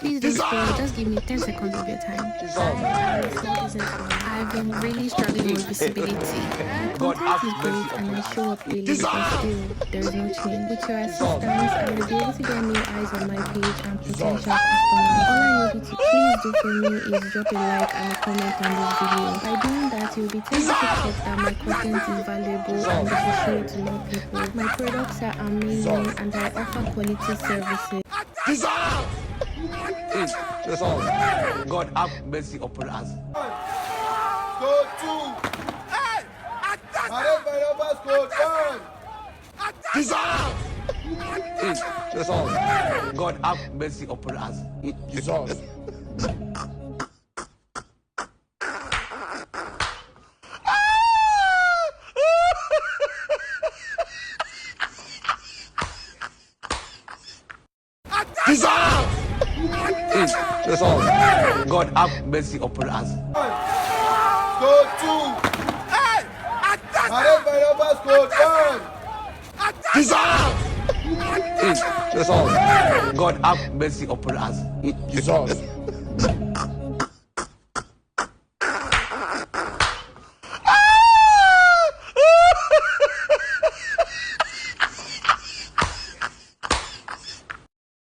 Please don't spoil. Just give me 10 seconds of your time. I've been really struggling with visibility. My content is great and I show up daily, but still, there is no change. With your assistance, I will be able to get new eyes on my page and potential customers. All I need you to please do for me is drop a like and a comment on this video. By doing that, you'll be telling TikTok that my content is valuable and they should show it to more people. My products are amazing and I offer quality services. God have mercy upon us. Go to. Hey! God have mercy upon us. Jesus. God have mercy upon us. Go to. Hey! God have mercy upon us. Jesus.